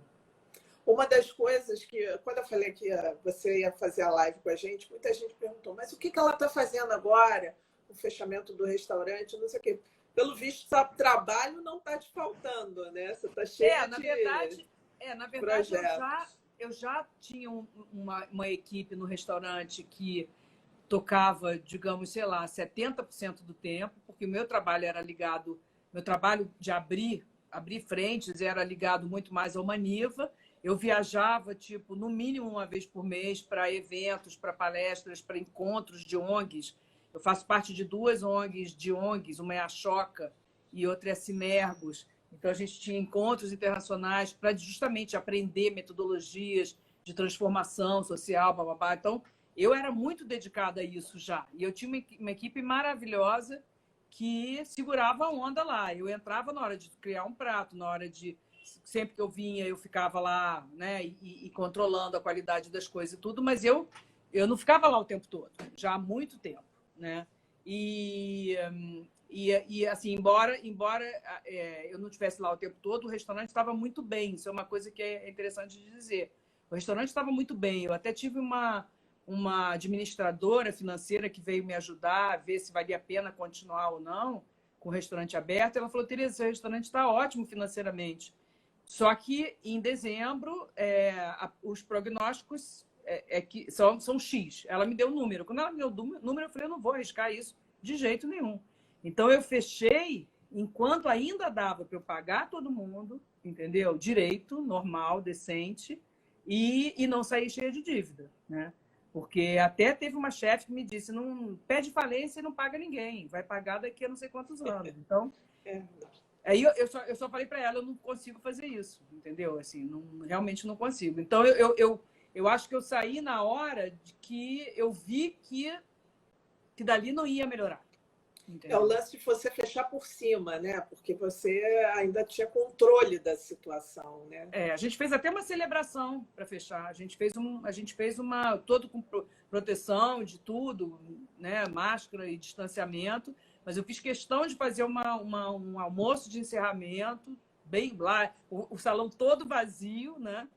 Uma das coisas que, quando eu falei que você ia fazer a live com a gente, muita gente perguntou, mas o que ela está fazendo agora? O fechamento do restaurante, não sei o quê. Pelo visto, sabe, trabalho não está te faltando, né? Você está cheia na verdade projetos. eu já tinha uma equipe no restaurante que tocava, digamos, sei lá, 70% do tempo, porque o meu trabalho de abrir frentes era ligado muito mais ao Maniva. Eu viajava, tipo, no mínimo uma vez por mês para eventos, para palestras, para encontros de ONGs. Eu faço parte de 2 ONGs, uma é a Choca e outra é a Cimergos. Então, a gente tinha encontros internacionais para justamente aprender metodologias de transformação social, blá, blá, blá. Então, eu era muito dedicada a isso já. E eu tinha uma equipe maravilhosa que segurava a onda lá. Eu entrava na hora de criar um prato, na hora de... Sempre que eu vinha, eu ficava lá, né, e controlando a qualidade das coisas e tudo, mas eu não ficava lá o tempo todo, já há muito tempo, né? E assim, embora eu não estivesse lá o tempo todo, o restaurante estava muito bem. Isso é uma coisa que é interessante de dizer. O restaurante estava muito bem. Eu até tive uma administradora financeira que veio me ajudar a ver se valia a pena continuar ou não com o restaurante aberto. Ela falou, Tereza, seu restaurante está ótimo financeiramente. Só que, em dezembro, os prognósticos que são X. Ela me deu um número. Quando ela me deu o número, eu falei, eu não vou arriscar isso de jeito nenhum. Então, eu fechei enquanto ainda dava para eu pagar todo mundo, entendeu? Direito, normal, decente, e não sair cheia de dívida, né? Porque até teve uma chefe que me disse, não pede falência e não paga ninguém, vai pagar daqui a não sei quantos anos. Então... Aí eu só falei para ela, eu não consigo fazer isso, entendeu? Assim, realmente não consigo. Então, eu acho que eu saí na hora de que eu vi que dali não ia melhorar. Entendeu? É o lance de você fechar por cima, né? Porque você ainda tinha controle da situação, né? A gente fez até uma celebração para fechar. A gente fez uma todo com proteção de tudo, né? Máscara e distanciamento. Mas eu fiz questão de fazer um almoço de encerramento, bem lá, o salão todo vazio, né?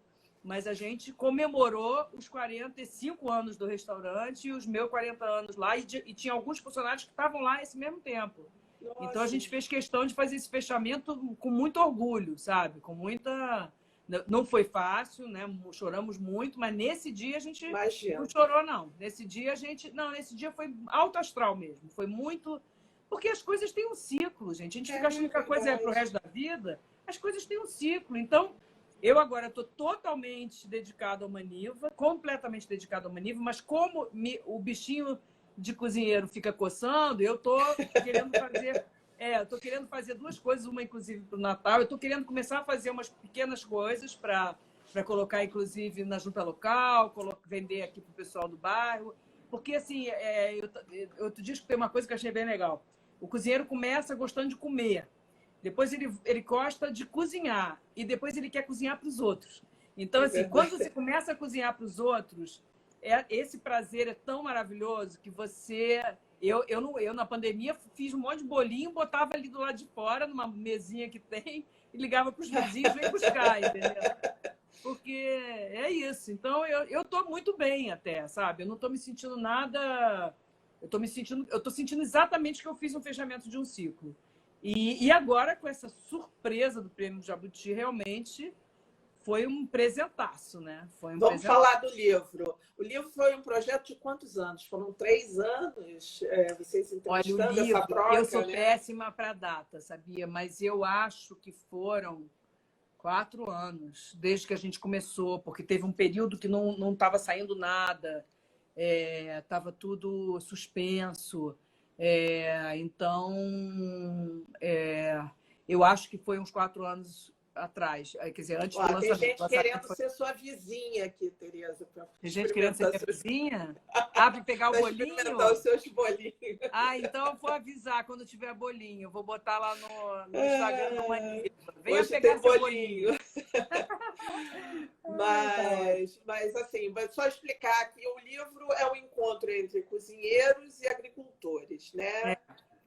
Mas a gente comemorou os 45 anos do restaurante e os meus 40 anos lá, e tinha alguns funcionários que estavam lá nesse mesmo tempo. Nossa. Então a gente fez questão de fazer esse fechamento com muito orgulho, sabe? Com muita... Não foi fácil, né? Choramos muito, mas nesse dia a gente não chorou, não. Nesse dia foi alto astral mesmo. Foi muito... Porque as coisas têm um ciclo, gente. A gente fica achando que a coisa é para o resto da vida. As coisas têm um ciclo. Então, Eu agora estou totalmente dedicado ao Maniva, completamente dedicado ao Maniva, mas como o bichinho de cozinheiro fica coçando, eu estou querendo fazer... eu estou querendo fazer duas coisas, uma inclusive para o Natal. Eu estou querendo começar a fazer umas pequenas coisas para colocar, inclusive, na junta local, vender aqui para o pessoal do bairro. Porque, assim, eu te digo que tem uma coisa que eu achei bem legal. O cozinheiro começa gostando de comer. Depois ele gosta de cozinhar. E depois ele quer cozinhar para os outros. Então, assim, quando você começa a cozinhar para os outros, esse prazer é tão maravilhoso que você... Eu, na pandemia, fiz um monte de bolinho, botava ali do lado de fora, numa mesinha que tem, e ligava para os vizinhos, vem buscar, entendeu? Porque é isso. Então, eu estou muito bem até, sabe? Eu não estou me sentindo nada... Eu estou sentindo exatamente que eu fiz um fechamento de um ciclo. E agora, com essa surpresa do Prêmio Jabuti, realmente foi um presentaço, né? Vamos falar do livro. O livro foi um projeto de quantos anos? Foram 3 anos? Vocês entrevistando. Olha, o livro, essa troca, eu sou né? péssima para data, sabia? Mas eu acho que foram 4 anos, desde que a gente começou, porque teve um período que não estava saindo nada, estava tudo suspenso. Então, eu acho que foi uns 4 anos atrás. Quer dizer, antes do lançamento. Tem gente querendo ser sua vizinha aqui, Tereza. Tem gente querendo ser minha vizinha? Para pegar o bolinho? Experimentar os seus bolinhos. Então eu vou avisar quando tiver bolinho. Eu vou botar lá no Instagram da Maniva. Venha Hoje pegar tem seu bolinho. Mas, assim, só explicar que o livro é um encontro entre cozinheiros e agricultores, né?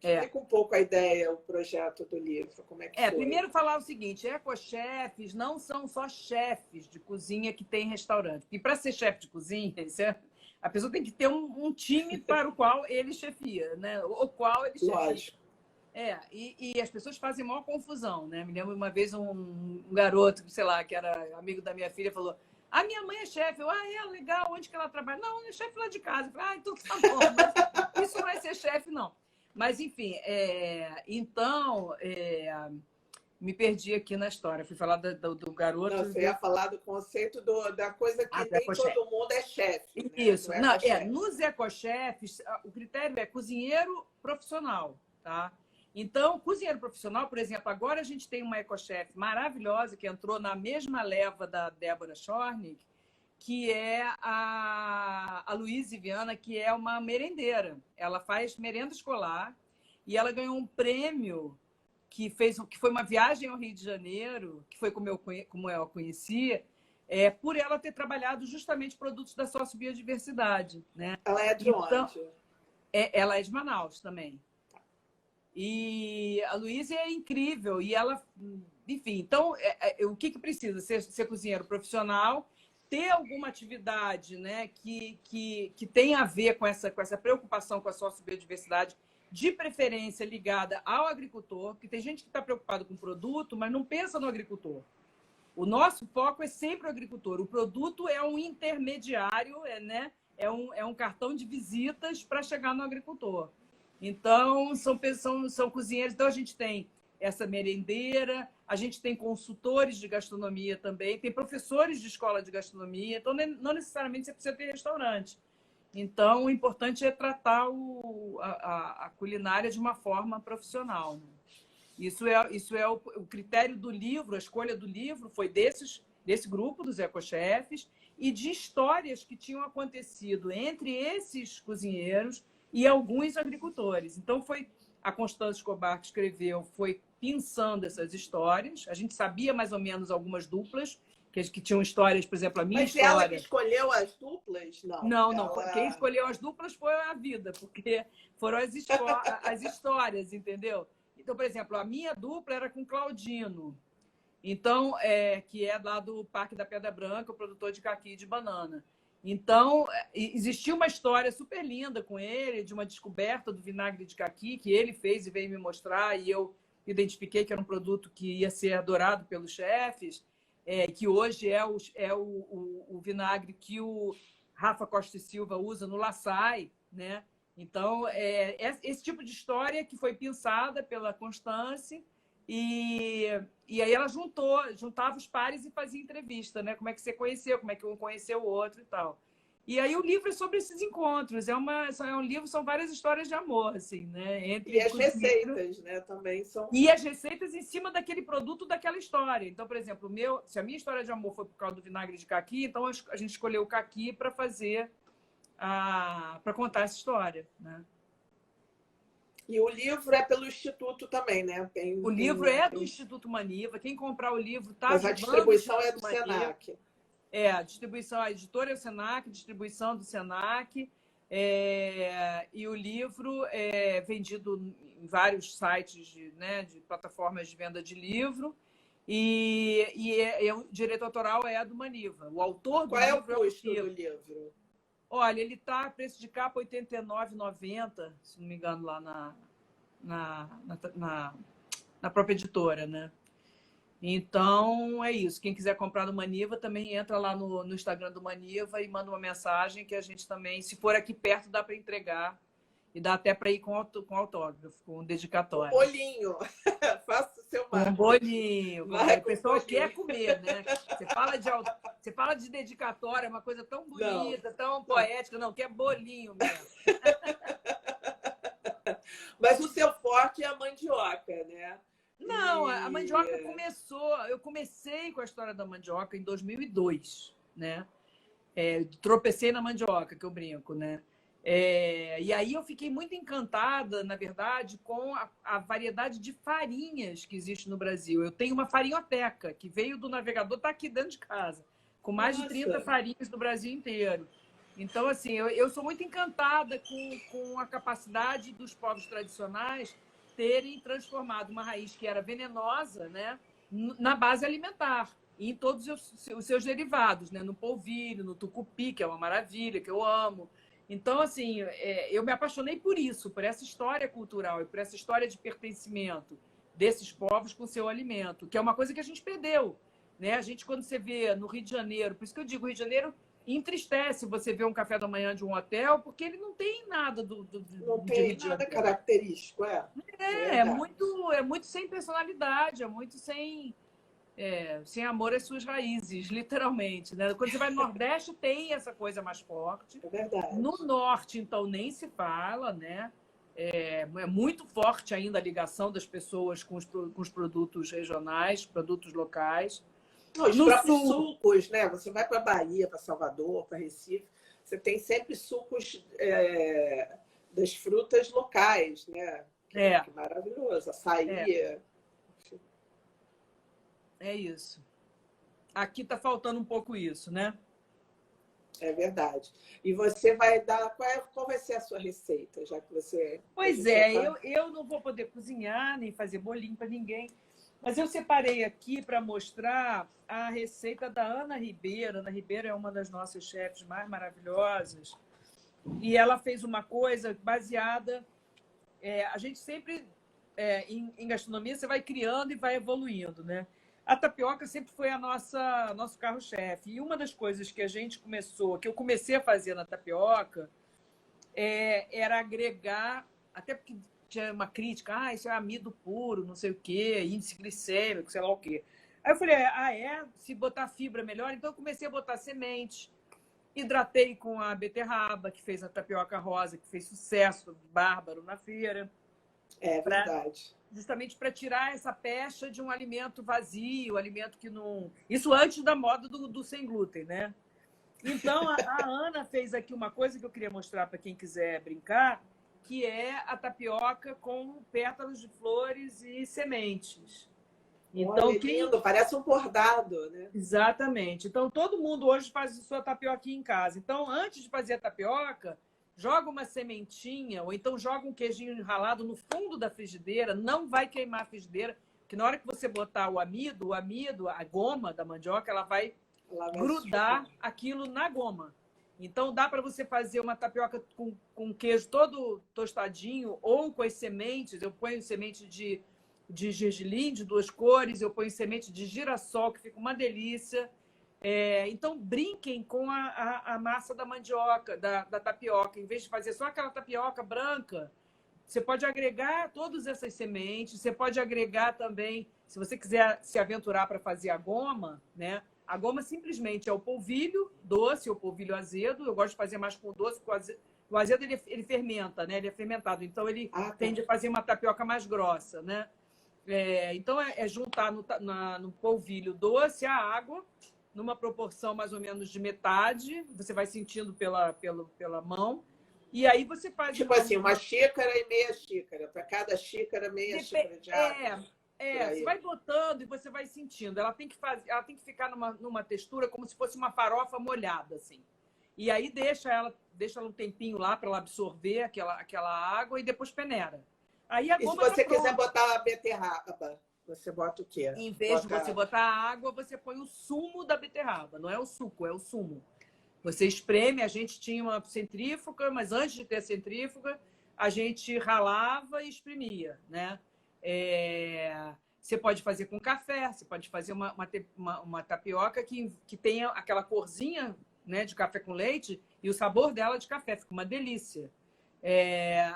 Explica um pouco a ideia, o projeto do livro, como é que foi? Primeiro falar o seguinte, ecochefes não são só chefes de cozinha que tem restaurante. Porque para ser chefe de cozinha, a pessoa tem que ter um time para o qual ele chefia, né? O qual ele chefia. Lógico. E as pessoas fazem maior confusão, né? Me lembro uma vez um garoto, sei lá, que era amigo da minha filha, falou: a minha mãe é chefe. Eu, legal, onde que ela trabalha? Não, é chefe lá de casa. Eu falei, então tá bom, mas isso não é ser chefe, não. Mas, enfim, então, me perdi aqui na história. Fui falar do garoto. Não, você ia falar do conceito da coisa que nem todo mundo é chefe. Né? Isso. Nos ecochefes, o critério é cozinheiro profissional, tá? Então, cozinheiro profissional, por exemplo, agora a gente tem uma ecochefe maravilhosa que entrou na mesma leva da Débora Schornick, que é a Luíse Viana, que é uma merendeira. Ela faz merenda escolar e ela ganhou um prêmio que foi uma viagem ao Rio de Janeiro, que foi como eu a conhecia, por ela ter trabalhado justamente produtos da sociobiodiversidade. Né? Ela é de onde? Ela é de Manaus também. E a Luíse é incrível. E ela, enfim, então, o que precisa? Ser cozinheiro profissional, ter alguma atividade, né, que tenha a ver com essa preocupação com a sociobiodiversidade, de preferência ligada ao agricultor, porque tem gente que está preocupada com o produto, mas não pensa no agricultor. O nosso foco é sempre o agricultor. O produto é um intermediário, né, é um cartão de visitas para chegar no agricultor. Então, são cozinheiros. Então, a gente tem essa merendeira, a gente tem consultores de gastronomia também, tem professores de escola de gastronomia, então não necessariamente você precisa ter restaurante. Então, o importante é tratar a culinária de uma forma profissional. Né? Isso é o critério do livro, a escolha do livro foi desse grupo dos ecochefes e de histórias que tinham acontecido entre esses cozinheiros e alguns agricultores. Então, foi a Constância Escobar que escreveu, foi pensando essas histórias. A gente sabia mais ou menos algumas duplas, que tinham histórias, por exemplo, a minha história. Mas ela que escolheu as duplas? Não. Quem escolheu as duplas foi a vida, porque foram as histórias, entendeu? Então, por exemplo, a minha dupla era com Claudino, então, que é lá do Parque da Pedra Branca, o produtor de caqui e de banana. Então, existia uma história super linda com ele, de uma descoberta do vinagre de caqui, que ele fez e veio me mostrar, e eu identifiquei que era um produto que ia ser adorado pelos chefes, que hoje é o vinagre que o Rafa Costa e Silva usa no Laçai, né? Então, esse tipo de história que foi pensada pela Constance E, e aí ela juntava os pares e fazia entrevista, né? Como é que você conheceu, como é que um conheceu o outro e tal. E aí o livro é sobre esses encontros. É um livro, são várias histórias de amor, assim, né? E Entre as cozinheiros. receitas, né, também são. E as receitas em cima daquele produto, daquela história. Então, por exemplo, se a minha história de amor foi por causa do vinagre de caqui, então a gente escolheu o caqui para fazer para contar essa história, né? E o livro é pelo Instituto também, né? O livro é do Instituto Maniva. Quem comprar o livro está Mas a ajudando o distribuição é Instituto do Maniva. Senac. A distribuição, a editora é o Senac, distribuição do Senac. E o livro é vendido em vários sites de plataformas de venda de livro. E o direito autoral é do Maniva. O autor do Qual é o livro é o custo do Maniva. livro? Olha, ele está a preço de capa R$ 89,90, se não me engano, lá na própria editora, né? Então, é isso. Quem quiser comprar no Maniva, também entra lá no Instagram do Maniva e manda uma mensagem que a gente também, se for aqui perto, dá para entregar. E dá até para ir com autógrafo, com dedicatória. Um bolinho. Faça o seu Um bolinho. O pessoal quer comer, né? Você fala de dedicatória, uma coisa tão bonita, tão poética. Não, quer bolinho mesmo. Mas o seu forte é a mandioca, né? Não, a mandioca começou... Eu comecei com a história da mandioca em 2002, né? Tropecei na mandioca, que eu brinco, né? E aí eu fiquei muito encantada, na verdade, com a variedade de farinhas que existe no Brasil. Eu tenho uma farinhoteca que veio do navegador, está aqui dentro de casa, com mais de 30 farinhas do Brasil inteiro. Então, assim, eu sou muito encantada com a capacidade dos povos tradicionais terem transformado uma raiz que era venenosa, né, na base alimentar, e em todos os seus derivados, né, no polvilho, no tucupi, que é uma maravilha, que eu amo. Então, assim, eu me apaixonei por isso, por essa história cultural e por essa história de pertencimento desses povos com o seu alimento, que é uma coisa que a gente perdeu, né? A gente, quando você vê no Rio de Janeiro, por isso que eu digo, o Rio de Janeiro entristece você ver um café da manhã de um hotel, porque ele não tem nada não tem nada característico, é muito sem personalidade, é muito sem amor às suas raízes, literalmente, né? Quando você vai no Nordeste, tem essa coisa mais forte. É verdade. No Norte, então, nem se fala, né? É muito forte ainda a ligação das pessoas com os produtos regionais, produtos locais. Os próprios sucos, né? Você vai para Bahia, para Salvador, para Recife, você tem sempre sucos das frutas locais, né? Que maravilhoso. Açaí. É isso. Aqui está faltando um pouco isso, né? É verdade. E você vai dar... Qual vai ser a sua receita, já que você... Pois eu não vou poder cozinhar, nem fazer bolinho para ninguém, mas eu separei aqui para mostrar a receita da Ana Ribeiro. Ana Ribeiro é uma das nossas chefes mais maravilhosas. E ela fez uma coisa baseada... a gente sempre, em gastronomia, você vai criando e vai evoluindo, né? A tapioca sempre foi nosso carro-chefe. E uma das coisas que eu comecei a fazer na tapioca, era agregar, até porque tinha uma crítica, isso é amido puro, não sei o quê, índice glicêmico, sei lá o quê. Aí eu falei, se botar fibra melhor? Então eu comecei a botar sementes, hidratei com a beterraba, que fez a tapioca rosa, que fez sucesso bárbaro na feira. É verdade. Justamente para tirar essa pecha de um alimento vazio, alimento que não... Isso antes da moda do sem glúten, né? Então, a Ana fez aqui uma coisa que eu queria mostrar para quem quiser brincar, que é a tapioca com pétalos de flores e sementes. Então, lindo, parece um bordado, né? Exatamente. Então, todo mundo hoje faz a sua tapioca em casa. Então, antes de fazer a tapioca, joga uma sementinha, ou então joga um queijinho ralado no fundo da frigideira, não vai queimar a frigideira, porque na hora que você botar o amido, a goma da mandioca, ela vai grudar aquilo na goma. Então, dá para você fazer uma tapioca com queijo todo tostadinho, ou com as sementes. Eu ponho semente de gergelim, de 2 cores, eu ponho semente de girassol, que fica uma delícia. Então, brinquem com a massa da mandioca, da tapioca. Em vez de fazer só aquela tapioca branca, Você pode agregar todas essas sementes, você pode agregar também, se você quiser se aventurar para fazer a goma, né? A goma simplesmente é o polvilho doce ou polvilho azedo. Eu gosto de fazer mais com doce, com azedo. O azedo ele fermenta, né? Ele é fermentado, então ele tende a fazer uma tapioca mais grossa, né? Então é juntar no polvilho doce a água, numa proporção mais ou menos de metade. Você vai sentindo pela mão. E aí você faz... Tipo assim, uma xícara e meia xícara. Para cada xícara, meia xícara de água. Você vai botando e você vai sentindo. Ela tem que ficar numa textura como se fosse uma farofa molhada, assim. E aí deixa ela um tempinho lá para ela absorver aquela água e depois peneira. Aí a goma se você quiser botar a beterraba, você bota o quê? Em vez de você botar a água, você põe o sumo da beterraba. Não é o suco, é o sumo. Você espreme, a gente tinha uma centrífuga, mas antes de ter a centrífuga, a gente ralava e espremia, né? Você pode fazer com café, você pode fazer uma tapioca que tenha aquela corzinha, né, de café com leite e o sabor dela de café, fica uma delícia.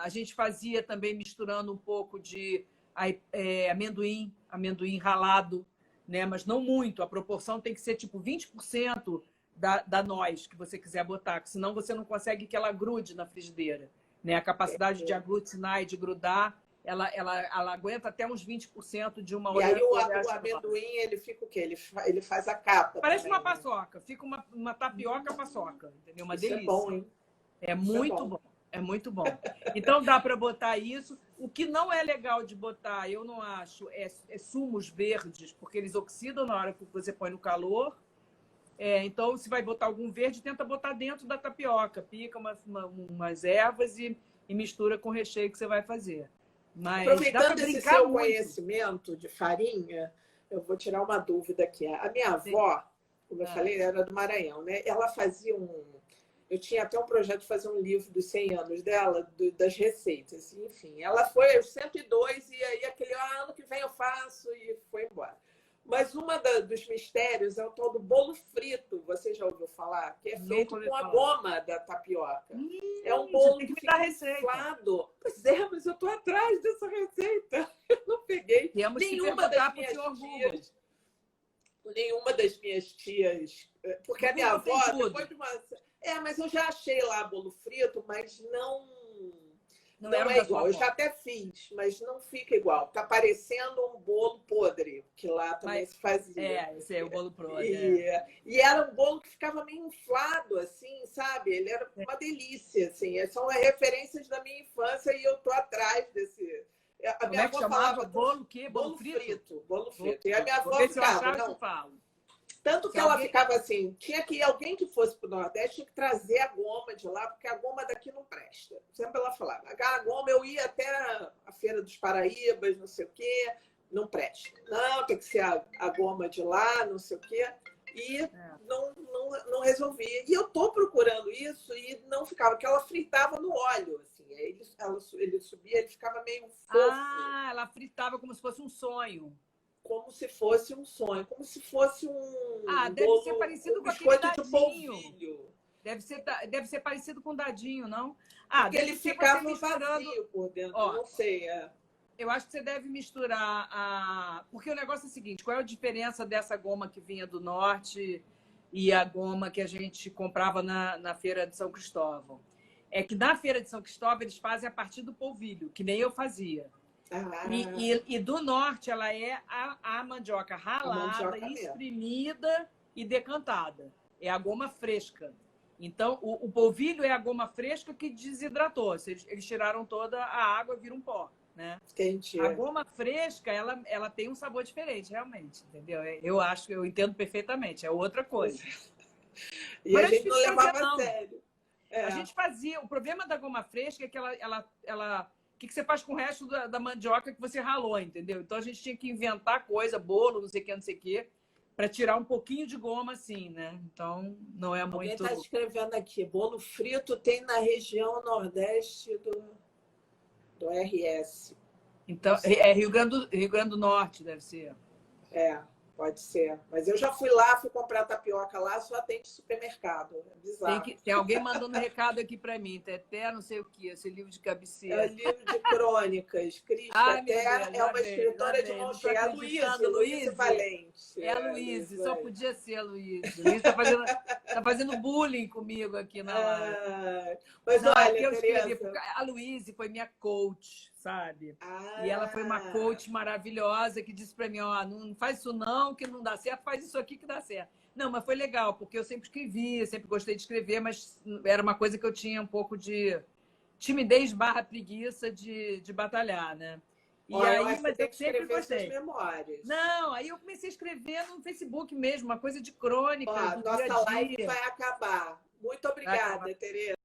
A gente fazia também misturando um pouco de amendoim ralado, né, mas não muito, a proporção tem que ser tipo 20% da noz que você quiser botar, porque senão você não consegue que ela grude na frigideira, né? A capacidade de aglutinar e de grudar, ela aguenta até uns 20% de uma... E aí o amendoim, ele fica o quê? Ele faz a capa. Parece também, uma paçoca, fica uma tapioca paçoca, entendeu? Uma isso delícia. É bom, hein? É muito bom. É muito bom. Então dá para botar isso. O que não é legal de botar, eu não acho, é sumos verdes, porque eles oxidam na hora que você põe no calor. Então, se vai botar algum verde, tenta botar dentro da tapioca. Pica umas ervas e mistura com o recheio que você vai fazer. Mas aproveitando esse seu conhecimento de farinha, eu vou tirar uma dúvida aqui. A minha avó, como eu falei, era do Maranhão, né? Ela fazia eu tinha até um projeto de fazer um livro dos 100 anos dela, das receitas. Enfim, ela foi aos 102 e aí aquele ano que vem eu faço e foi embora. Mas dos mistérios é o tal do bolo frito. Você já ouviu falar? Que é feito com a goma da tapioca. É um bolo que fica inflado. Pois é, mas eu estou atrás dessa receita. Eu não peguei nenhuma das minhas tias. Porque a minha avó, depois de uma... mas eu já achei lá bolo frito, mas não é igual. Eu já até fiz, mas não fica igual. Tá parecendo um bolo podre, que lá também se fazia. Esse é o bolo podre. E era um bolo que ficava meio inflado, assim, sabe? Ele era uma delícia, assim. São referências da minha infância e eu tô atrás desse... A minha avó falava bolo o quê? Bolo frito. Bolo frito. E a minha avó ficava, não... Tanto que ela ficava assim, tinha que alguém que fosse para o Nordeste tinha que trazer a goma de lá, porque a goma daqui não presta. Sempre ela falava, a goma eu ia até a Feira dos Paraíbas, não sei o quê, não presta. Não, tem que ser a goma de lá, não sei o quê. E não resolvia. E eu estou procurando isso e não ficava, porque ela fritava no óleo, assim. Aí ele subia, ele ficava meio fofo. Ela fritava como se fosse um sonho. Como se fosse um sonho, como se fosse deve ser parecido com aquele dadinho. De Deve ser parecido com o dadinho, não? Porque ele ficava vazio por dentro, não sei. Eu acho que você deve misturar porque o negócio é o seguinte, qual é a diferença dessa goma que vinha do norte e a goma que a gente comprava na Feira de São Cristóvão? É que na Feira de São Cristóvão eles fazem a partir do polvilho, que nem eu fazia. E do norte ela é a mandioca ralada, espremida e decantada. É a goma fresca. Então, o polvilho é a goma fresca que desidratou. Eles tiraram toda a água e vira um pó, né? Entendi. A goma fresca, ela tem um sabor diferente, realmente, entendeu? Eu entendo perfeitamente, é outra coisa. E a gente não levava a sério. A gente fazia... O problema da goma fresca é que ela o que você faz com o resto da mandioca que você ralou, entendeu? Então a gente tinha que inventar coisa, bolo, não sei o que, para tirar um pouquinho de goma assim, né? Então não é muito... Alguém está escrevendo aqui, bolo frito tem na região nordeste do RS. Então, é Rio Grande do Norte, deve ser. Pode ser. Mas eu já fui lá, fui comprar tapioca lá, só atende supermercado. É bizarro. Tem alguém mandando recado aqui para mim, Teté, não sei o que, esse livro de É cabeceira. um livro de crônicas. Cris Ai, meu Teté Deus, é uma escritora de não mão tô cheia. É a acreditando, Luíse Valente. É a Luíse, só podia ser a Luíse. A Luíse tá fazendo bullying comigo aqui na live. Mas não, olha, eu escrevi, Tereza... a Luíse foi minha coach, sabe? E ela foi uma Ah, coach maravilhosa que disse para mim, ó, não faz isso não, que não dá certo, faz isso aqui que dá certo. Não, mas foi legal, porque eu sempre escrevi, sempre gostei de escrever, mas era uma coisa que eu tinha um pouco de timidez barra preguiça de batalhar, né? E olha, eu aí, acho que você mas tem eu que sempre escrever suas gostei. memórias. Não, aí eu comecei a escrever no Facebook mesmo, uma coisa de crônicas Ó, do dia nossa a live dia. vai acabar. Muito Vai acabar. obrigada, Tereza.